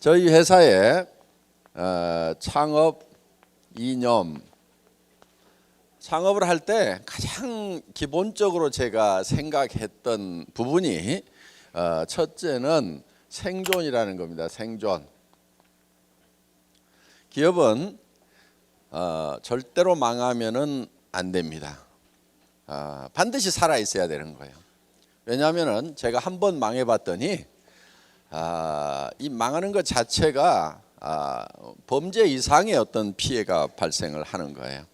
저희 회사의 창업 이념, 창업을 할 때 가장 기본적으로 제가 생각했던 부분이 첫째는 생존이라는 겁니다. 생존. 기업은 절대로 망하면은 안 됩니다. 반드시 살아 있어야 되는 거예요. 왜냐하면은 제가 한 번 망해봤더니 이 망하는 것 자체가 범죄 이상의 어떤 피해가 발생을 하는 거예요.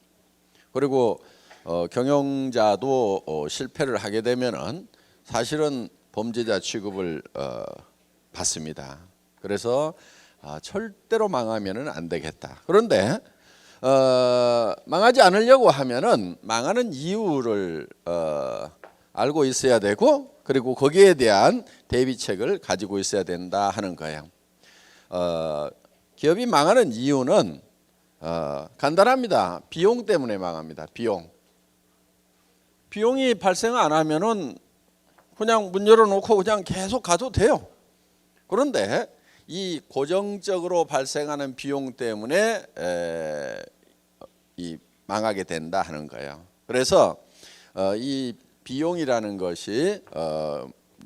그리고 경영자도 실패를 하게 되면은 사실은 범죄자 취급을 받습니다. 그래서 절대로 망하면은 안 되겠다. 그런데 망하지 않으려고 하면은 망하는 이유를 알고 있어야 되고, 그리고 거기에 대한 대비책을 가지고 있어야 된다 하는 거예요. 기업이 망하는 이유는 간단합니다. 비용 때문에 망합니다. 비용이 발생 안 하면은 그냥 문 열어놓고 그냥 계속 가도 돼요. 그런데 이 고정적으로 발생하는 비용 때문에 망하게 된다 하는 거예요. 그래서 이 비용이라는 것이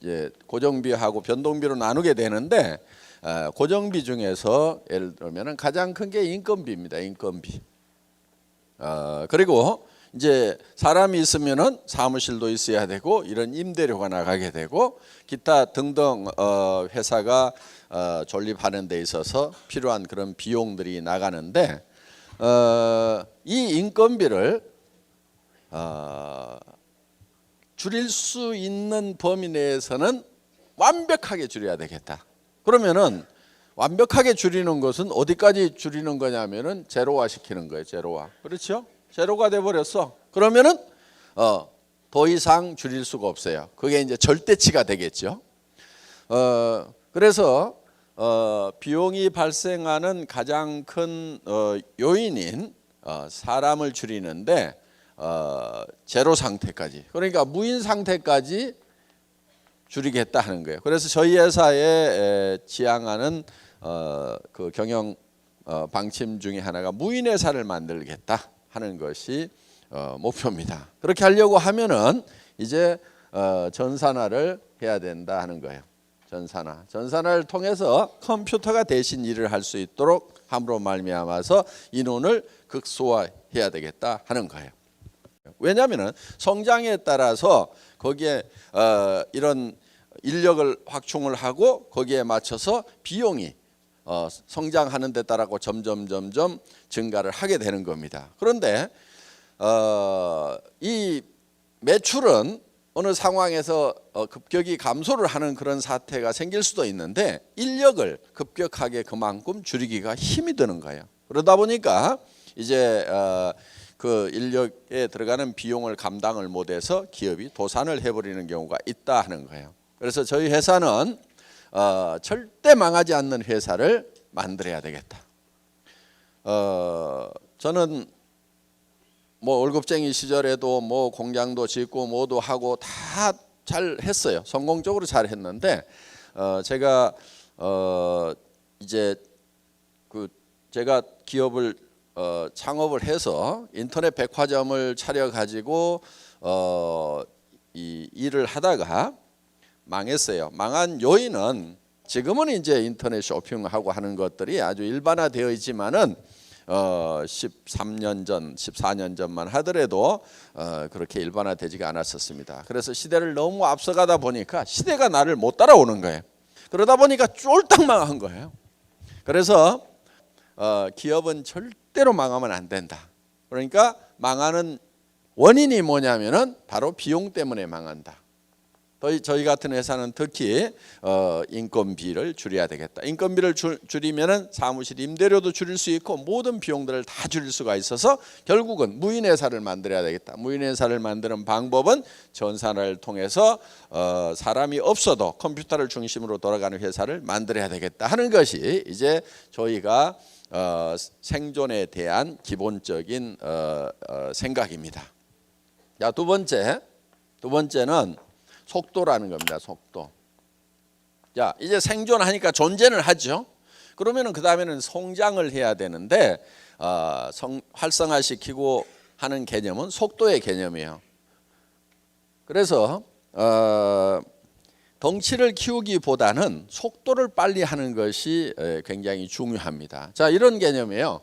이제 고정비하고 변동비로 나누게 되는데, 고정비 중에서 예를 들면 가장 큰 게 인건비입니다. 인건비. 그리고 이제 사람이 있으면은 사무실도 있어야 되고, 이런 임대료가 나가게 되고, 기타 등등 회사가 존립하는 데 있어서 필요한 그런 비용들이 나가는데, 이 인건비를 줄일 수 있는 범위 내에서는 완벽하게 줄여야 되겠다. 그러면은 완벽하게 줄이는 것은 어디까지 줄이는 거냐면은 제로화 시키는 거예요. 제로화. 그렇죠? 제로가 돼 버렸어. 그러면은 더 이상 줄일 수가 없어요. 그게 이제 절대치가 되겠죠. 그래서 비용이 발생하는 가장 큰 요인인 사람을 줄이는데, 제로 상태까지, 그러니까 무인 상태까지 줄이겠다 하는 거예요. 그래서 저희 회사에 지향하는 그 경영 방침 중에 하나가 무인 회사를 만들겠다 하는 것이 목표입니다. 그렇게 하려고 하면은 이제 전산화를 해야 된다 하는 거예요. 전산화를 통해서 컴퓨터가 대신 일을 할 수 있도록 함으로 말미암아서 인원을 극소화해야 되겠다 하는 거예요. 왜냐하면 성장에 따라서 거기에 이런 인력을 확충을 하고 거기에 맞춰서 비용이 성장하는 데 따라서 점점 증가를 하게 되는 겁니다. 그런데 이 매출은 어느 상황에서 급격히 감소를 하는 그런 사태가 생길 수도 있는데, 인력을 급격하게 그만큼 줄이기가 힘이 드는 거예요. 그러다 보니까 이제 그 인력에 들어가는 비용을 감당을 못해서 기업이 도산을 해버리는 경우가 있다 하는 거예요. 그래서 저희 회사는 절대 망하지 않는 회사를 만들어야 되겠다. 저는 뭐 월급쟁이 시절에도 뭐 공장도 짓고 뭐도 하고 다 잘 했어요. 성공적으로 잘 했는데, 제가 이제 제가 기업을 창업을 해서 인터넷 백화점을 차려 가지고 이 일을 하다가 망했어요. 망한 요인은 지금은 이제 인터넷 쇼핑하고 하는 것들이 아주 일반화되어 있지만은 13년 전, 14년 전만 하더라도 그렇게 일반화되지가 않았었습니다. 그래서 시대를 너무 앞서가다 보니까 시대가 나를 못 따라오는 거예요. 그러다 보니까 쫄딱 망한 거예요. 그래서 기업은 절대로 망하면 안 된다. 그러니까 망하는 원인이 뭐냐면은 바로 비용 때문에 망한다. 저희 같은 회사는 특히 인건비를 줄여야 되겠다. 인건비를 줄이면은 사무실 임대료도 줄일 수 있고 모든 비용들을 다 줄일 수가 있어서 결국은 무인 회사를 만들어야 되겠다. 무인 회사를 만드는 방법은 전산화를 통해서 사람이 없어도 컴퓨터를 중심으로 돌아가는 회사를 만들어야 되겠다 하는 것이 이제 저희가 생존에 대한 기본적인 생각입니다. 자, 두 번째는 속도라는 겁니다. 속도. 자, 이제 생존하니까 존재는 하죠. 그러면은 그 다음에는 성장을 해야 되는데 활성화시키고 하는 개념은 속도의 개념이에요. 그래서 덩치를 키우기보다는 속도를 빨리 하는 것이 굉장히 중요합니다. 자, 이런 개념이에요.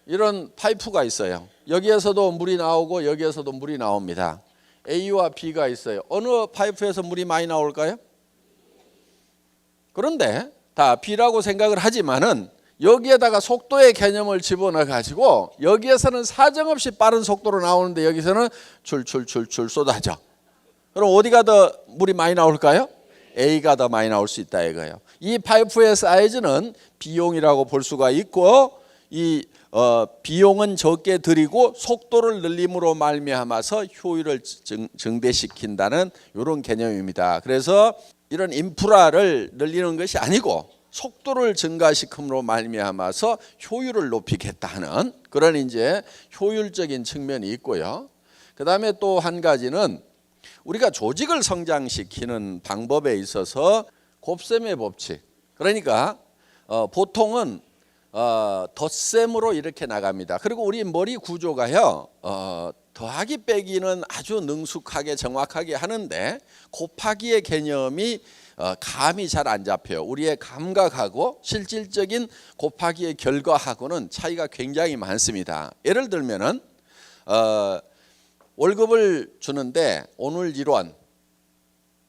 이런 파이프가 있어요. 여기에서도 물이 나오고 여기에서도 물이 나옵니다. A와 B가 있어요. 어느 파이프에서 물이 많이 나올까요? 그런데 다 B라고 생각을 하지만은 여기에다가 속도의 개념을 집어넣어 가지고 여기에서는 사정없이 빠른 속도로 나오는데 여기서는 줄줄줄줄 쏟아져. 그럼 어디가 더 물이 많이 나올까요? A가 더 많이 나올 수 있다 이거예요. 이 파이프의 사이즈는 B용이라고 볼 수가 있고 이 비용은 적게 들이고 속도를 늘림으로 말미암아서 효율을 증대시킨다는 이런 개념입니다. 그래서 이런 인프라를 늘리는 것이 아니고 속도를 증가시킴으로 말미암아서 효율을 높이겠다 하는 그런 이제 효율적인 측면이 있고요. 그다음에 또 한 가지는 우리가 조직을 성장시키는 방법에 있어서 곱셈의 법칙. 그러니까 보통은 덧셈으로 이렇게 나갑니다. 그리고 우리 머리 구조가요. 더하기 빼기는 아주 능숙하게 정확하게 하는데 곱하기의 개념이 감이 잘 안 잡혀요. 우리의 감각하고 실질적인 곱하기의 결과하고는 차이가 굉장히 많습니다. 예를 들면은 월급을 주는데 오늘 1원,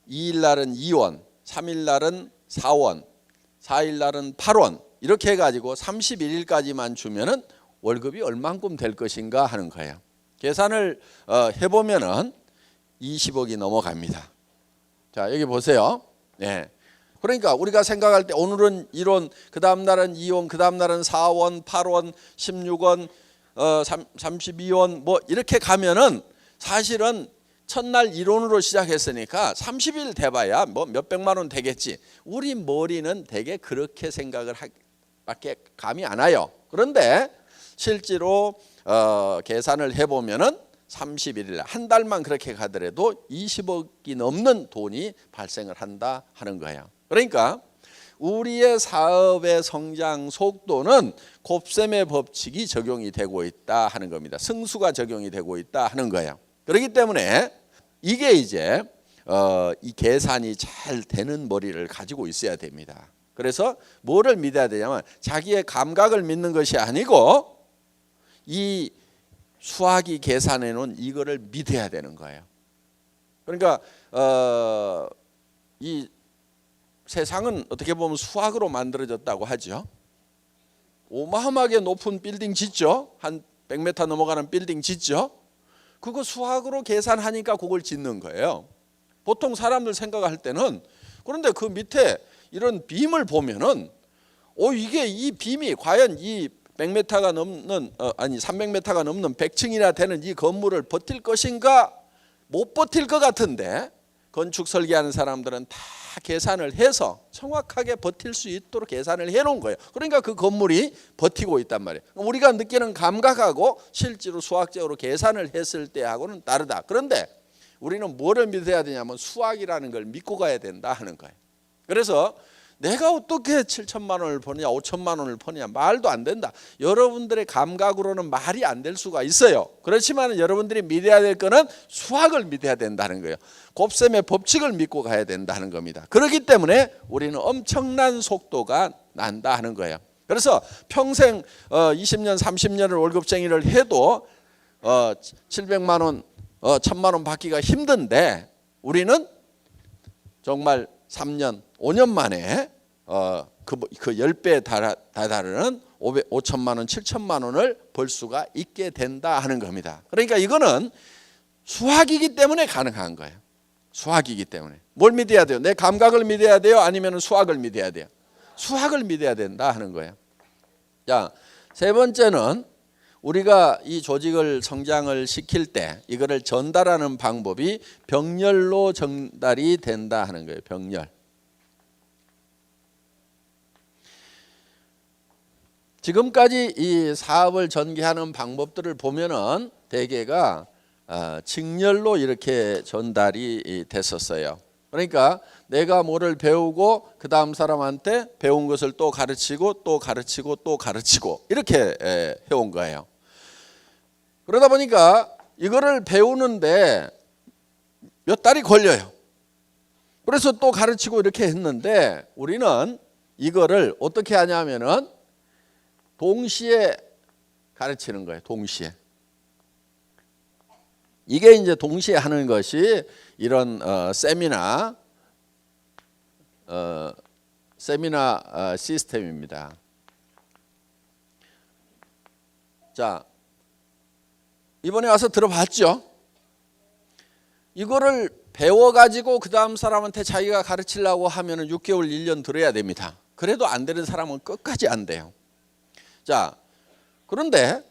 2일 날은 2원, 3일 날은 4원, 4일 날은 8원 이렇게 해가지고 31일까지만 주면은 월급이 얼만큼 될 것인가 하는 거예요. 계산을 해보면은 20억이 넘어갑니다. 자, 여기 보세요. 네. 그러니까 우리가 생각할 때 오늘은 1원, 그 다음 날은 2원, 그 다음 날은 4원, 8원, 16원, 32원 뭐 이렇게 가면은 사실은 첫날 1원으로 시작했으니까 30일 돼봐야 뭐 몇백만 원 되겠지. 우리 머리는 되게 그렇게 생각을 밖에 감이 안 와요. 그런데 실제로 계산을 해보면은 31일 한 달만 그렇게 가더라도 20억이 넘는 돈이 발생을 한다 하는 거예요. 그러니까 우리의 사업의 성장 속도는 곱셈의 법칙이 적용이 되고 있다 하는 겁니다. 승수가 적용이 되고 있다 하는 거예요. 그렇기 때문에 이게 이제 이 계산이 잘 되는 머리를 가지고 있어야 됩니다. 그래서 뭐를 믿어야 되냐면 자기의 감각을 믿는 것이 아니고 이 수학이 계산해 놓은 이거를 믿어야 되는 거예요. 그러니까 이 세상은 어떻게 보면 수학으로 만들어졌다고 하죠. 어마어마하게 높은 빌딩 짓죠. 한 100m 넘어가는 빌딩 짓죠. 그거 수학으로 계산하니까 그걸 짓는 거예요. 보통 사람들 생각할 때는 그런데 그 밑에 이런 빔을 보면은 이게 이 빔이 과연 이 100m가 넘는 300m가 넘는 100층이나 되는 이 건물을 버틸 것인가 못 버틸 것 같은데 건축 설계하는 사람들은 다 계산을 해서 정확하게 버틸 수 있도록 계산을 해놓은 거예요. 그러니까 그 건물이 버티고 있단 말이에요. 우리가 느끼는 감각하고 실제로 수학적으로 계산을 했을 때하고는 다르다. 그런데 우리는 뭐를 믿어야 되냐면 수학이라는 걸 믿고 가야 된다 하는 거예요. 그래서 내가 어떻게 7천만 원을 버느냐 5천만 원을 버느냐 말도 안 된다. 여러분들의 감각으로는 말이 안 될 수가 있어요. 그렇지만 여러분들이 믿어야 될 거는 수학을 믿어야 된다는 거예요. 곱셈의 법칙을 믿고 가야 된다는 겁니다. 그렇기 때문에 우리는 엄청난 속도가 난다 하는 거예요. 그래서 평생 20년 30년을 월급쟁이를 해도 700만 원 1000만 원 받기가 힘든데 우리는 정말 3년 5년 만에 그 10배에 다다르는 5천만 원 7천만 원을 벌 수가 있게 된다 하는 겁니다. 그러니까 이거는 수학이기 때문에 가능한 거예요. 수학이기 때문에. 뭘 믿어야 돼요? 내 감각을 믿어야 돼요? 아니면 수학을 믿어야 돼요? 수학을 믿어야 된다 하는 거예요. 자, 세 번째는 우리가 이 조직을 성장을 시킬 때 이거를 전달하는 방법이 병렬로 전달이 된다 하는 거예요. 병렬. 지금까지 이 사업을 전개하는 방법들을 보면은 대개가 직렬로 이렇게 전달이 됐었어요. 그러니까 내가 뭐를 배우고 그 다음 사람한테 배운 것을 또 가르치고 또 가르치고 또 가르치고 이렇게 해온 거예요. 그러다 보니까 이거를 배우는데 몇 달이 걸려요. 그래서 또 가르치고 이렇게 했는데 우리는 이거를 어떻게 하냐면은 동시에 가르치는 거예요. 동시에. 이게 이제 동시에 하는 것이 이런 세미나 시스템입니다. 자, 이번에 와서 들어봤죠? 이거를 배워가지고 그 다음 사람한테 자기가 가르치려고 하면 6개월, 1년 들어야 됩니다. 그래도 안 되는 사람은 끝까지 안 돼요. 자, 그런데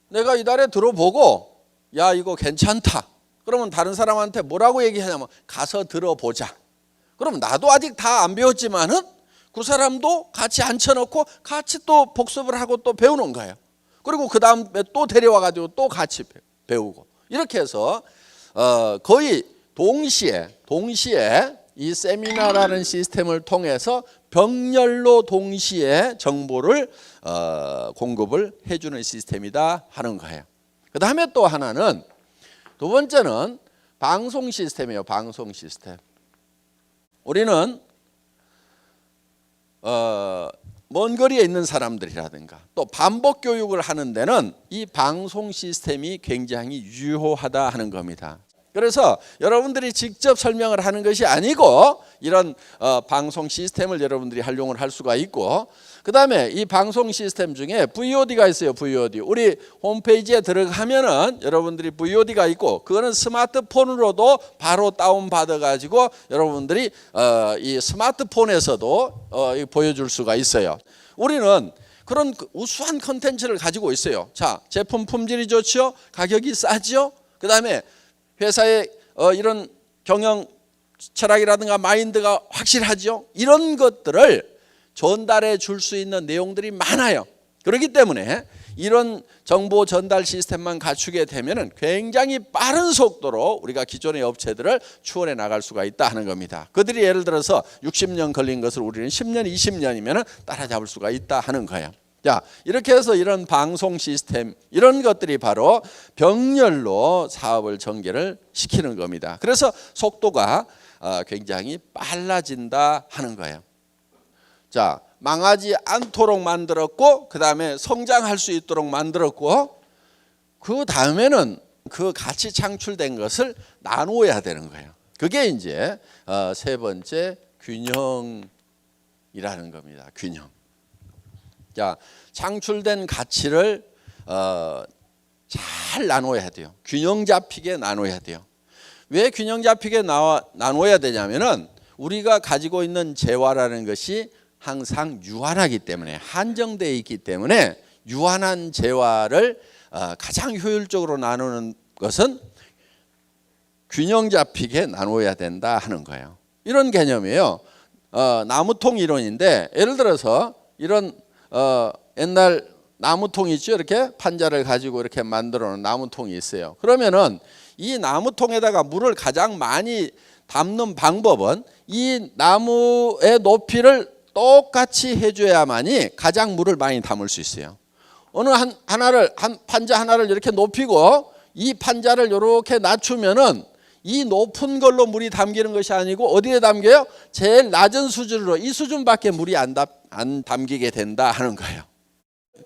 내가 이달에 들어보고 야 이거 괜찮다. 그러면 다른 사람한테 뭐라고 얘기하냐면 가서 들어보자. 그럼 나도 아직 다 안 배웠지만은 그 사람도 같이 앉혀놓고 같이 또 복습을 하고 또 배우는 거예요. 그리고 그 다음에 또 데려와가지고 또 같이 배우고 이렇게 해서 거의 동시에 이 세미나라는 시스템을 통해서 병렬로 동시에 정보를 공급을 해주는 시스템이다 하는 거예요. 그 다음에 또 하나는 두 번째는 방송 시스템이에요. 방송 시스템. 우리는 먼 거리에 있는 사람들이라든가 또 반복 교육을 하는 데는 이 방송 시스템이 굉장히 유효하다 하는 겁니다. 그래서 여러분들이 직접 설명을 하는 것이 아니고 이런 방송 시스템을 여러분들이 활용을 할 수가 있고 그 다음에 이 방송 시스템 중에 VOD가 있어요. VOD. 우리 홈페이지에 들어가면은 여러분들이 VOD가 있고 그거는 스마트폰으로도 바로 다운받아 가지고 여러분들이 이 스마트폰에서도 보여줄 수가 있어요. 우리는 그런 우수한 컨텐츠를 가지고 있어요. 자, 제품 품질이 좋죠. 가격이 싸죠. 그 다음에 회사의 이런 경영 철학이라든가 마인드가 확실하죠. 이런 것들을 전달해 줄 수 있는 내용들이 많아요. 그렇기 때문에 이런 정보 전달 시스템만 갖추게 되면 굉장히 빠른 속도로 우리가 기존의 업체들을 추월해 나갈 수가 있다 하는 겁니다. 그들이 예를 들어서 60년 걸린 것을 우리는 10년, 20년이면 따라잡을 수가 있다 하는 거예요. 자, 이렇게 해서 이런 방송 시스템 이런 것들이 바로 병렬로 사업을 전개를 시키는 겁니다. 그래서 속도가 굉장히 빨라진다 하는 거예요. 자, 망하지 않도록 만들었고 그 다음에 성장할 수 있도록 만들었고 그 다음에는 그 같이 창출된 것을 나누어야 되는 거예요. 그게 이제 세 번째 균형이라는 겁니다. 균형. 자, 창출된 가치를 잘 나눠야 돼요. 균형 잡히게 나눠야 돼요. 왜 균형 잡히게 나눠야 되냐면은 우리가 가지고 있는 재화라는 것이 항상 유한하기 때문에 한정되어 있기 때문에 유한한 재화를 가장 효율적으로 나누는 것은 균형 잡히게 나눠야 된다 하는 거예요. 이런 개념이에요. 나무통 이론인데 예를 들어서 이런 옛날 나무통이 있죠. 이렇게 판자를 가지고 이렇게 만들어 놓은 나무통이 있어요. 그러면은 이 나무통에다가 물을 가장 많이 담는 방법은 이 나무의 높이를 똑같이 해줘야만이 가장 물을 많이 담을 수 있어요. 어느 한 판자 하나를 이렇게 높이고 이 판자를 이렇게 낮추면은 이 높은 걸로 물이 담기는 것이 아니고 어디에 담겨요? 제일 낮은 수준으로 이 수준밖에 물이 안 담기게 된다 하는 거예요.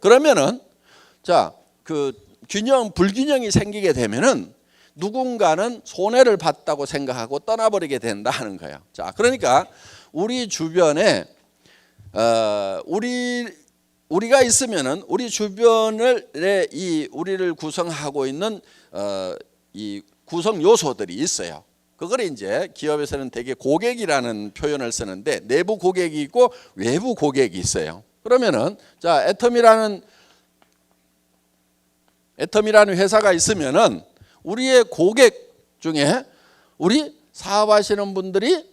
그러면은 자, 그 불균형이 생기게 되면은 누군가는 손해를 봤다고 생각하고 떠나버리게 된다 하는 거예요. 자, 그러니까 우리 주변에 우리가 있으면은 우리 주변을 우리를 구성하고 있는 이 구성 요소들이 있어요. 그걸 이제 기업에서는 되게 고객이라는 표현을 쓰는데 내부 고객이 있고 외부 고객이 있어요. 그러면은 자, 애텀이라는 회사가 있으면은 우리의 고객 중에 우리 사업하시는 분들이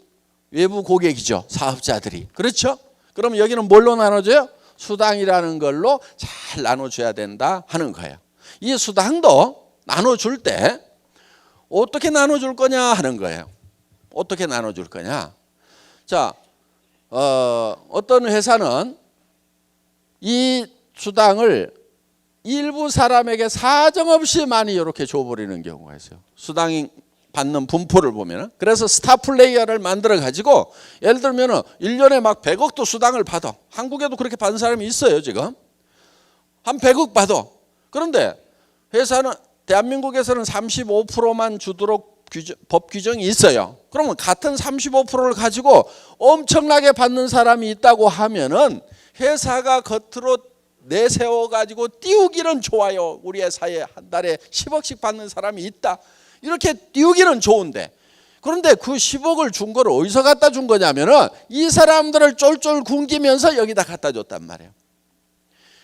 외부 고객이죠. 사업자들이. 그렇죠? 그럼 여기는 뭘로 나눠줘요? 수당이라는 걸로 잘 나눠줘야 된다 하는 거예요. 이 수당도 나눠줄 때 어떻게 나눠줄 거냐 하는 거예요. 어떻게 나눠줄 거냐? 자, 어떤 회사는 이 수당을 일부 사람에게 사정없이 많이 이렇게 줘버리는 경우가 있어요. 수당이 받는 분포를 보면은. 그래서 스타 플레이어를 만들어 가지고 예를 들면은 1년에 막 100억도 수당을 받아. 한국에도 그렇게 받는 사람이 있어요, 지금. 한 100억 받아. 그런데 회사는 대한민국에서는 35%만 주도록 법 규정이 있어요. 그러면 같은 35%를 가지고 엄청나게 받는 사람이 있다고 하면은 회사가 겉으로 내세워 가지고 띄우기는 좋아요. 우리 회사에 한 달에 10억씩 받는 사람이 있다. 이렇게 띄우기는 좋은데, 그런데 그 10억을 준 거를 어디서 갖다 준 거냐면은 이 사람들을 쫄쫄 굶기면서 여기다 갖다 줬단 말이에요.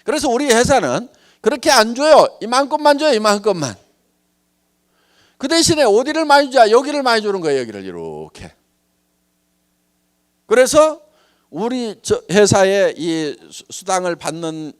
그래서 우리 회사는 그렇게 안 줘요. 이만큼만 줘요. 이만큼만. 그 대신에 어디를 많이 주자? 여기를 많이 주는 거예요. 여기를 이렇게. 그래서 우리 회사의 이 수당을 받는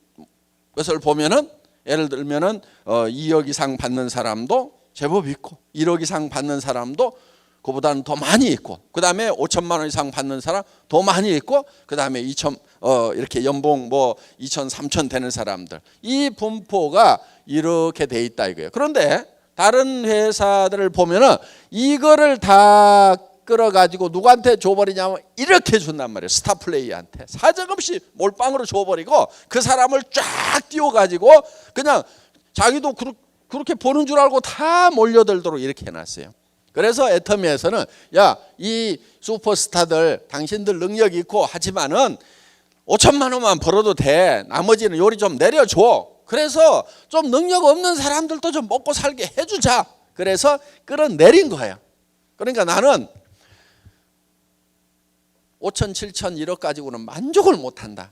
것을 보면은 예를 들면은 2억 이상 받는 사람도 제법 있고 1억 이상 받는 사람도 그보다는 더 많이 있고, 그 다음에 5천만 원 이상 받는 사람 더 많이 있고, 그 다음에 이렇게 연봉 뭐 2천, 3천 되는 사람들, 이 분포가 이렇게 돼 있다 이거예요. 그런데 다른 회사들을 보면은 이거를 다 끌어가지고 누구한테 줘버리냐면 이렇게 준단 말이에요. 스타 플레이한테 사정없이 몰빵으로 줘버리고 그 사람을 쫙 띄워가지고 그냥 자기도 그렇게 보는 줄 알고 다 몰려들도록 이렇게 해놨어요. 그래서 애터미에서는 야, 이 슈퍼스타들 당신들 능력 있고 하지만은 5천만 원만 벌어도 돼. 나머지는 요리 좀 내려줘. 그래서 좀 능력 없는 사람들도 좀 먹고 살게 해주자. 그래서 끌어내린 거예요. 그러니까 나는 5천, 7천, 1억 가지고는 만족을 못한다.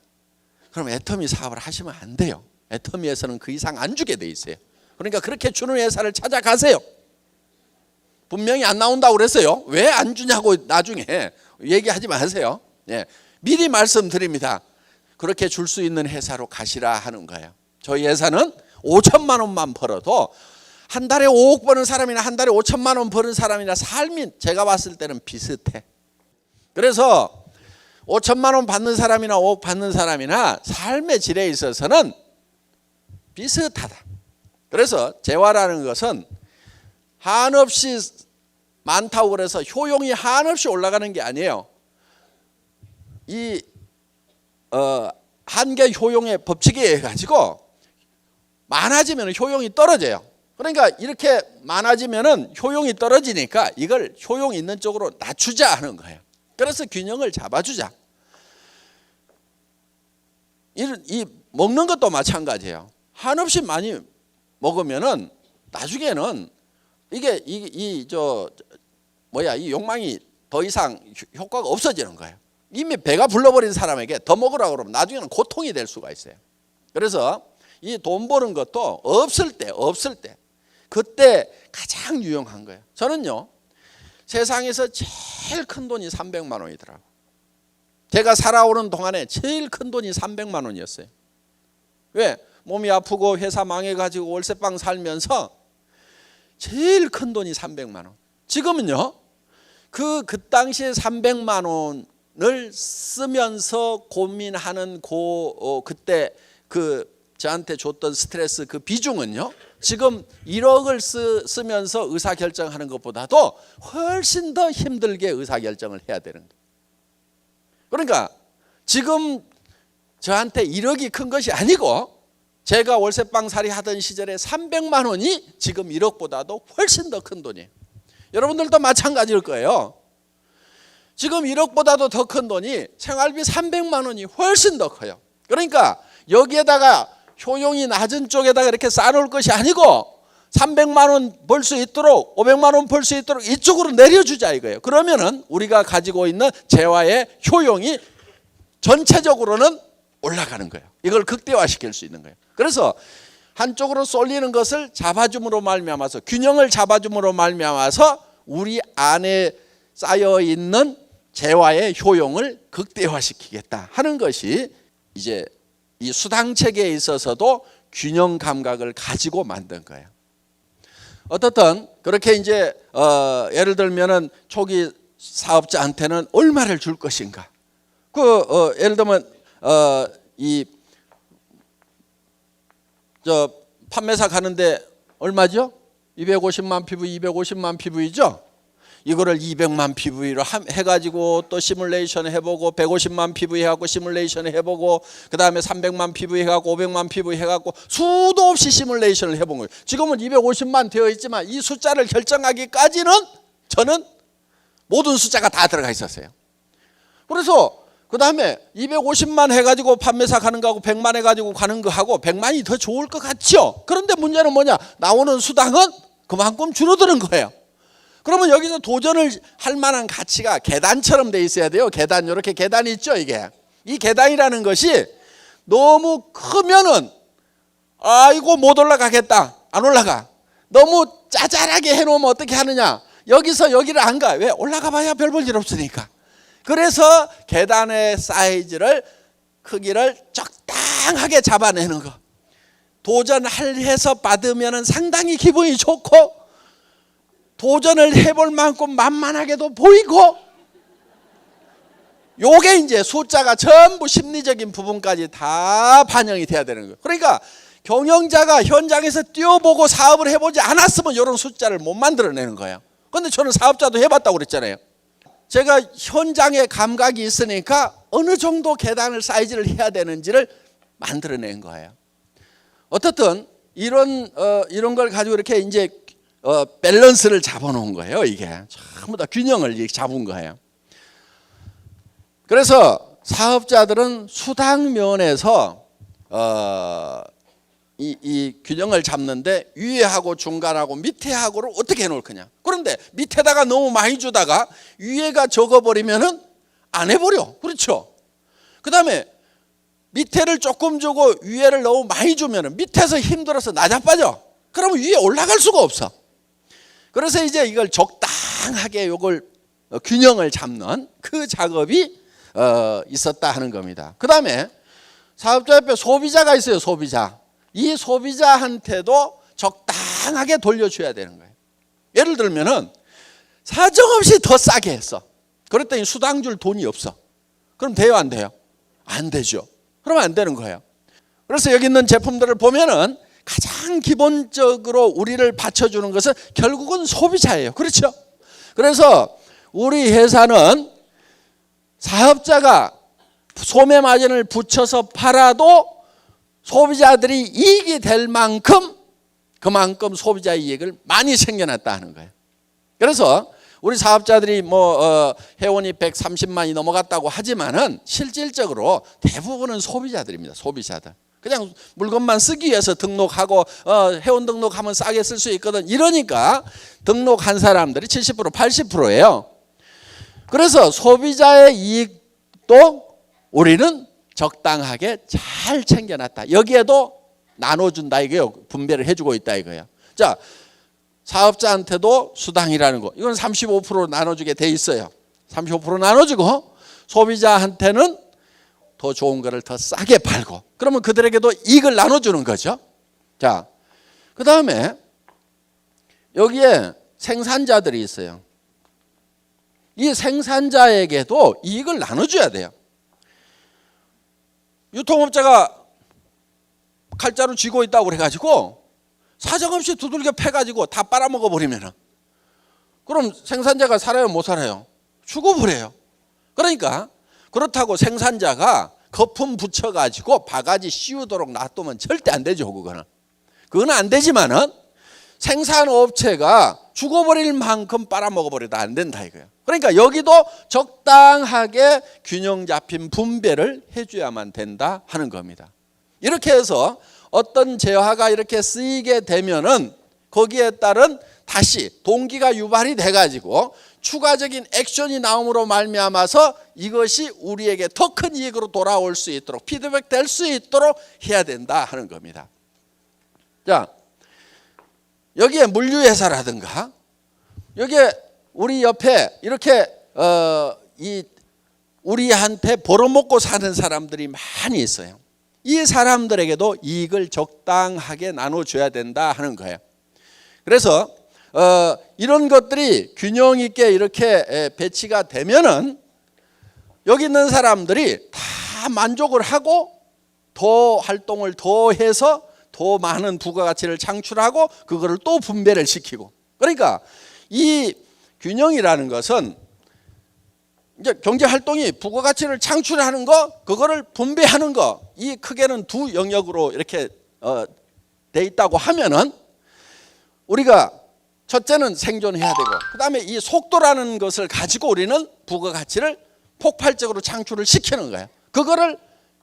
그럼 애터미 사업을 하시면 안 돼요. 애터미에서는 그 이상 안 주게 돼 있어요. 그러니까 그렇게 주는 회사를 찾아가세요. 분명히 안 나온다고 그랬어요. 왜 안 주냐고 나중에 얘기하지 마세요. 예, 미리 말씀드립니다. 그렇게 줄 수 있는 회사로 가시라 하는 거예요. 저희 회사는 5천만 원만 벌어도 한 달에 5억 버는 사람이나 한 달에 5천만 원 버는 사람이나 삶이 제가 봤을 때는 비슷해. 그래서 5천만 원 받는 사람이나 5억 받는 사람이나 삶의 질에 있어서는 비슷하다. 그래서 재화라는 것은 한없이 많다고 그래서 효용이 한없이 올라가는 게 아니에요. 이 한계 효용의 법칙에 의해 가지고 많아지면 효용이 떨어져요. 그러니까 이렇게 많아지면 효용이 떨어지니까 이걸 효용 있는 쪽으로 낮추자 하는 거예요. 그래서 균형을 잡아주자. 이 먹는 것도 마찬가지예요. 한없이 많이 먹으면은 나중에는 이 욕망이 더 이상 효과가 없어지는 거예요. 이미 배가 불러버린 사람에게 더 먹으라고 그러면 나중에는 고통이 될 수가 있어요. 그래서 이 돈 버는 것도 없을 때 그때 가장 유용한 거예요. 저는요, 세상에서 제일 큰 돈이 300만 원이더라고요. 제가 살아오는 동안에 제일 큰 돈이 300만 원이었어요. 왜? 몸이 아프고 회사 망해가지고 월세방 살면서 제일 큰 돈이 300만 원. 지금은요, 그 당시에 300만 원을 쓰면서 고민하는 그때 저한테 줬던 스트레스 그 비중은요, 지금 1억을 쓰면서 의사결정하는 것보다도 훨씬 더 힘들게 의사결정을 해야 되는 거예요. 그러니까 지금 저한테 1억이 큰 것이 아니고 제가 월세방 살이 하던 시절에 300만 원이 지금 1억보다도 훨씬 더 큰 돈이에요. 여러분들도 마찬가지일 거예요. 지금 1억보다도 더 큰 돈이 생활비 300만 원이 훨씬 더 커요. 그러니까 여기에다가 효용이 낮은 쪽에다가 이렇게 쌓아놓을 것이 아니고 300만 원 벌 수 있도록 500만 원 벌 수 있도록 이쪽으로 내려주자 이거예요. 그러면은 우리가 가지고 있는 재화의 효용이 전체적으로는 올라가는 거예요. 이걸 극대화시킬 수 있는 거예요. 그래서 한쪽으로 쏠리는 것을 잡아줌으로 말미암아서, 균형을 잡아줌으로 말미암아서 우리 안에 쌓여 있는 재화의 효용을 극대화시키겠다 하는 것이 이제 이 수당 체계에 있어서도 균형 감각을 가지고 만든 거예요. 어떻든 그렇게 이제 예를 들면은 초기 사업자한테는 얼마를 줄 것인가. 예를 들면 판매사 가는데 얼마죠? 250만 PV, 250만 PV죠. 이거를 200만 PV로 해가지고 또 시뮬레이션 해보고 150만 PV 해갖고 시뮬레이션 해보고 그 다음에 300만 PV 해갖고 500만 PV 해갖고 수도 없이 시뮬레이션을 해본 거예요. 지금은 250만 되어 있지만 이 숫자를 결정하기까지는 저는 모든 숫자가 다 들어가 있었어요. 그래서 그 다음에 250만 해가지고 판매사 가는 거하고 100만 해가지고 가는 거하고 100만이 더 좋을 것 같죠. 그런데 문제는 뭐냐? 나오는 수당은 그만큼 줄어드는 거예요. 그러면 여기서 도전을 할 만한 가치가 계단처럼 돼 있어야 돼요. 계단, 이렇게 계단이 있죠. 이게 이 계단이라는 것이 너무 크면은 이거 못 올라가겠다, 안 올라가. 너무 짜잘하게 해놓으면 어떻게 하느냐? 여기서 여기를 안 가. 왜? 올라가 봐야 별 볼 일 없으니까. 그래서 계단의 사이즈를, 크기를 적당하게 잡아내는 거. 도전해서 받으면 상당히 기분이 좋고 도전을 해볼 만큼 만만하게도 보이고, 요게 이제 숫자가 전부 심리적인 부분까지 다 반영이 돼야 되는 거예요. 그러니까 경영자가 현장에서 뛰어보고 사업을 해보지 않았으면 이런 숫자를 못 만들어내는 거예요. 그런데 저는 사업자도 해봤다고 그랬잖아요. 제가 현장에 감각이 있으니까 어느 정도 계단을 사이즈를 해야 되는지를 만들어낸 거예요. 어떻든 이런 걸 가지고 이렇게 이제 밸런스를 잡아놓은 거예요. 이게 전부 다 균형을 잡은 거예요. 그래서 사업자들은 수당 면에서 이 균형을 잡는데 위에하고 중간하고 밑에하고를 어떻게 해놓을 거냐. 그런데 밑에다가 너무 많이 주다가 위에가 적어버리면은 안 해버려. 그렇죠. 그 다음에 밑에를 조금 주고 위에를 너무 많이 주면은 밑에서 힘들어서 나자빠져. 그러면 위에 올라갈 수가 없어. 그래서 이제 이걸 적당하게 요걸 균형을 잡는 그 작업이 있었다 하는 겁니다. 그 다음에 사업자 옆에 소비자가 있어요. 소비자. 이 소비자한테도 적당하게 돌려줘야 되는 거예요. 예를 들면은 사정없이 더 싸게 했어. 그랬더니 수당 줄 돈이 없어. 그럼 돼요, 안 돼요? 안 되죠. 그러면 안 되는 거예요. 그래서 여기 있는 제품들을 보면은 가장 기본적으로 우리를 받쳐주는 것은 결국은 소비자예요. 그렇죠? 그래서 우리 회사는 사업자가 소매 마진을 붙여서 팔아도 소비자들이 이익이 될 만큼 그만큼 소비자 이익을 많이 챙겨놨다 하는 거예요. 그래서 우리 사업자들이 회원이 130만이 넘어갔다고 하지만은 실질적으로 대부분은 소비자들입니다. 소비자들. 그냥 물건만 쓰기 위해서 등록하고 회원 등록하면 싸게 쓸 수 있거든. 이러니까 등록한 사람들이 70% 80%예요. 그래서 소비자의 이익도 우리는 적당하게 잘 챙겨놨다. 여기에도 나눠준다 이거예요. 분배를 해주고 있다 이거예요. 자, 사업자한테도 수당이라는 거, 이건 35% 나눠주게 돼 있어요. 35% 나눠주고 소비자한테는 더 좋은 거를 더 싸게 팔고, 그러면 그들에게도 이익을 나눠주는 거죠. 자, 그 다음에 여기에 생산자들이 있어요. 이 생산자에게도 이익을 나눠줘야 돼요. 유통업자가 칼자루 쥐고 있다고 그래가지고 사정없이 두들겨 패가지고 다 빨아먹어 버리면은 그럼 생산자가 살아요, 못 살아요? 죽어버려요. 그러니까 그렇다고 생산자가 거품 붙여가지고 바가지 씌우도록 놔두면 절대 안 되죠. 그건 안 되지만은 생산업체가 죽어버릴 만큼 빨아먹어버려도 안 된다 이거예요. 그러니까 여기도 적당하게 균형 잡힌 분배를 해줘야만 된다 하는 겁니다. 이렇게 해서 어떤 재화가 이렇게 쓰이게 되면은 거기에 따른 다시 동기가 유발이 돼가지고 추가적인 액션이 나옴으로 말미암아서 이것이 우리에게 더 큰 이익으로 돌아올 수 있도록 피드백 될 수 있도록 해야 된다 하는 겁니다. 자, 여기에 물류회사라든가 여기에 우리 옆에 이렇게 우리한테 벌어먹고 사는 사람들이 많이 있어요. 이 사람들에게도 이익을 적당하게 나눠줘야 된다 하는 거예요. 그래서 이런 것들이 균형 있게 이렇게 배치가 되면은 여기 있는 사람들이 다 만족을 하고 더 활동을 더 해서 더 많은 부가가치를 창출하고 그거를 또 분배를 시키고, 그러니까 이 균형이라는 것은 이제 경제 활동이 부가가치를 창출하는 거, 그거를 분배하는 거, 이 크게는 두 영역으로 이렇게 돼 있다고 하면은 우리가 첫째는 생존해야 되고, 그다음에 이 속도라는 것을 가지고 우리는 부가가치를 폭발적으로 창출을 시키는 거예요. 그거를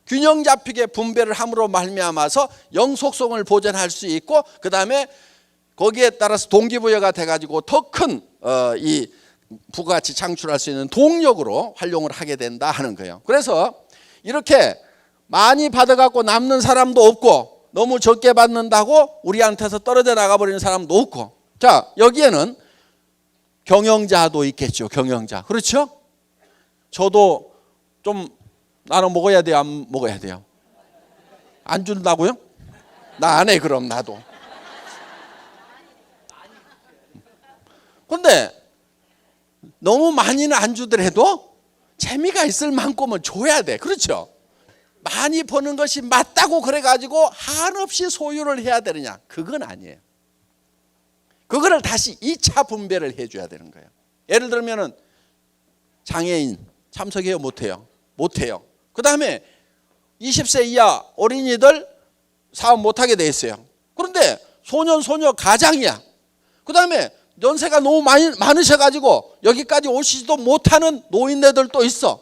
균형 잡히게 분배를 함으로 말미암아서 영속성을 보존할 수 있고, 그다음에 거기에 따라서 동기부여가 돼가지고 더 큰 이 부가가치 창출할 수 있는 동력으로 활용을 하게 된다 하는 거예요. 그래서 이렇게 많이 받아갖고 남는 사람도 없고, 너무 적게 받는다고 우리한테서 떨어져 나가버리는 사람도 없고, 자, 여기에는 경영자도 있겠죠. 경영자. 그렇죠? 저도 좀 나눠 먹어야 돼요? 안 먹어야 돼요? 안 준다고요? 나 안 해. 그럼 나도. 근데 너무 많이는 안 주더라도 재미가 있을 만큼은 줘야 돼. 그렇죠? 많이 버는 것이 맞다고 그래가지고 한없이 소유를 해야 되느냐? 그건 아니에요. 그거를 다시 2차 분배를 해줘야 되는 거예요. 예를 들면은 장애인 참석해요? 못해요? 못해요. 그 다음에 20세 이하 어린이들 사업 못하게 돼 있어요. 그런데 소년 소녀 가장이야. 그 다음에 연세가 너무 많으셔가지고 여기까지 오시지도 못하는 노인네들도 있어.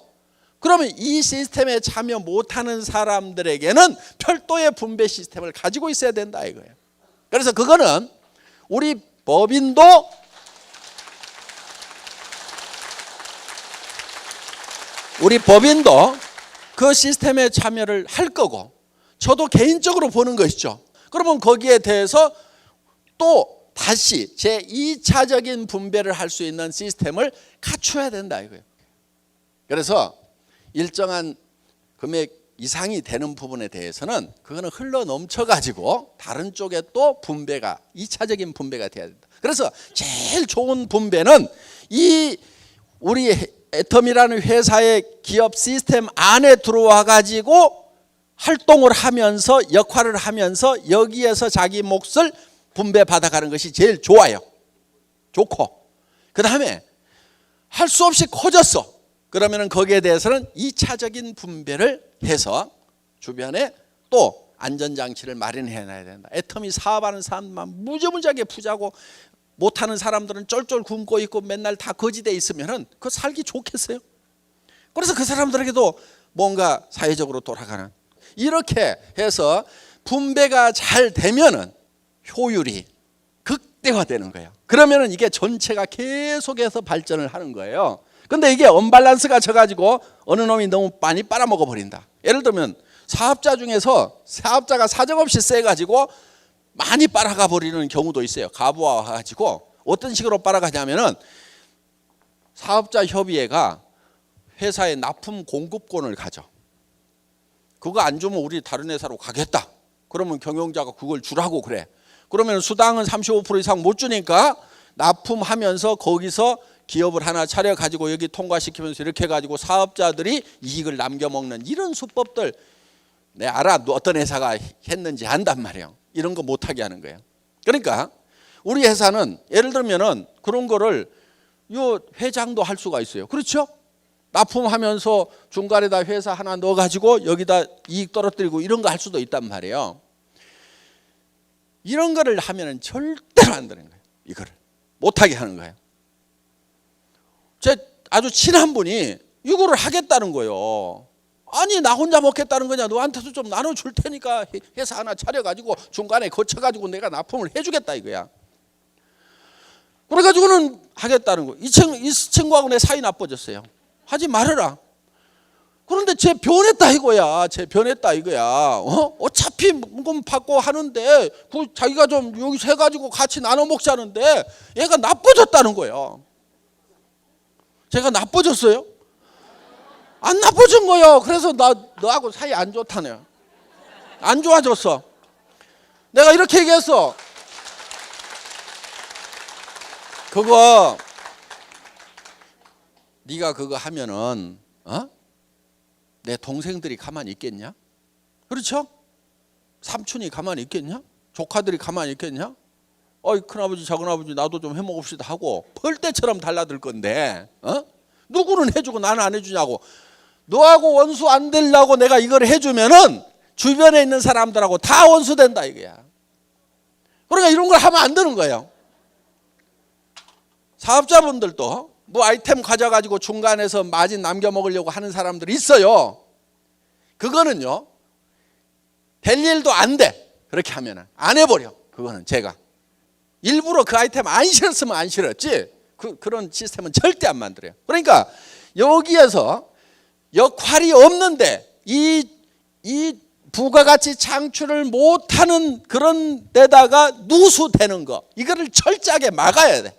그러면 이 시스템에 참여 못하는 사람들에게는 별도의 분배 시스템을 가지고 있어야 된다 이거예요. 그래서 그거는 우리 법인도 그 시스템에 참여를 할 거고, 저도 개인적으로 보는 것이죠. 그러면 거기에 대해서 또 다시 제2차적인 분배를 할 수 있는 시스템을 갖춰야 된다 이거예요. 그래서 일정한 금액 이상이 되는 부분에 대해서는 그거는 흘러 넘쳐 가지고 다른 쪽에 또 분배가 2차적인 분배가 돼야 된다. 그래서 제일 좋은 분배는 이 우리 애텀이라는 회사의 기업 시스템 안에 들어와 가지고 활동을 하면서 역할을 하면서 여기에서 자기 몫을 분배 받아가는 것이 제일 좋아요. 좋고, 그 다음에 할 수 없이 커졌어. 그러면 거기에 대해서는 2차적인 분배를 해서 주변에 또 안전장치를 마련해 놔야 된다. 애터미 사업하는 사람만 무지무지하게 부자고 못하는 사람들은 쫄쫄 굶고 있고 맨날 다 거지돼 있으면 그거 살기 좋겠어요? 그래서 그 사람들에게도 뭔가 사회적으로 돌아가는, 이렇게 해서 분배가 잘 되면은 효율이 극대화되는 거예요. 그러면은 이게 전체가 계속해서 발전을 하는 거예요. 근데 이게 언밸런스가 져가지고 어느 놈이 너무 많이 빨아먹어 버린다. 예를 들면 사업자 중에서 사업자가 사정없이 세가지고 많이 빨아가 버리는 경우도 있어요. 가부와 가지고 어떤 식으로 빨아가냐면은 사업자 협의회가 회사에 납품 공급권을 가져. 그거 안 주면 우리 다른 회사로 가겠다. 그러면 경영자가 그걸 주라고 그래. 그러면 수당은 35% 이상 못 주니까 납품하면서 거기서 기업을 하나 차려 가지고 여기 통과시키면서 이렇게 해가지고 사업자들이 이익을 남겨먹는 이런 수법들, 내 알아. 어떤 회사가 했는지 안단 말이에요. 이런 거 못하게 하는 거예요. 그러니까 우리 회사는 예를 들면은 그런 거를 요 회장도 할 수가 있어요. 그렇죠? 납품하면서 중간에다 회사 하나 넣어가지고 여기다 이익 떨어뜨리고 이런 거 할 수도 있단 말이에요. 이런 거를 하면은 절대로 안 되는 거예요. 이거를 못하게 하는 거예요. 제 아주 친한 분이 이거를 하겠다는 거예요. 아니 나 혼자 먹겠다는 거냐, 너한테도 좀 나눠줄 테니까 회사 하나 차려가지고 중간에 거쳐가지고 내가 납품을 해주겠다 이거야. 그래가지고는 하겠다는 거예요. 이 친구하고 내 사이 나빠졌어요. 하지 말아라. 그런데 쟤 변했다 이거야. 쟤 변했다 이거야. 어차피 금 받고 하는데 그 자기가 좀 여기서 해가지고 같이 나눠 먹자는데 얘가 나빠졌다는 거예요. 제가 나빠졌어요? 안 나빠진 거예요. 그래서 너하고 사이 안 좋다네요. 안 좋아졌어. 내가 이렇게 얘기했어. 그거 네가 그거 하면은 내 동생들이 가만히 있겠냐? 그렇죠? 삼촌이 가만히 있겠냐? 조카들이 가만히 있겠냐? 어이 큰아버지 작은아버지 나도 좀 해먹읍시다 하고 벌떼처럼 달라들 건데 누구는 해주고 나는 안 해주냐고. 너하고 원수 안 되려고 내가 이걸 해주면은 주변에 있는 사람들하고 다 원수 된다 이거야. 그러니까 이런 걸 하면 안 되는 거예요. 사업자분들도 뭐 아이템 가져가지고 중간에서 마진 남겨 먹으려고 하는 사람들이 있어요. 그거는요 될 일도 안 돼. 그렇게 하면 안 해버려. 그거는 제가 일부러 그 아이템 안 실었으면 안 실었지 그런 시스템은 절대 안 만들어요. 그러니까 여기에서 역할이 없는데 이 부가가치 창출을 못하는 그런 데다가 누수되는 거 이거를 철저하게 막아야 돼.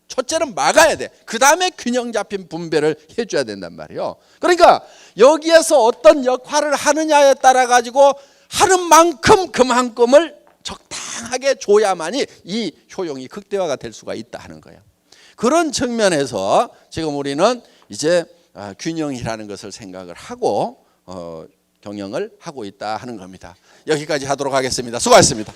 첫째는 막아야 돼. 그 다음에 균형 잡힌 분배를 해줘야 된단 말이에요. 그러니까 여기에서 어떤 역할을 하느냐에 따라 가지고 하는 만큼 그만큼을 적당하게 줘야만이 이 효용이 극대화가 될 수가 있다 하는 거예요. 그런 측면에서 지금 우리는 이제 균형이라는 것을 생각을 하고 경영을 하고 있다 하는 겁니다. 여기까지 하도록 하겠습니다. 수고하셨습니다.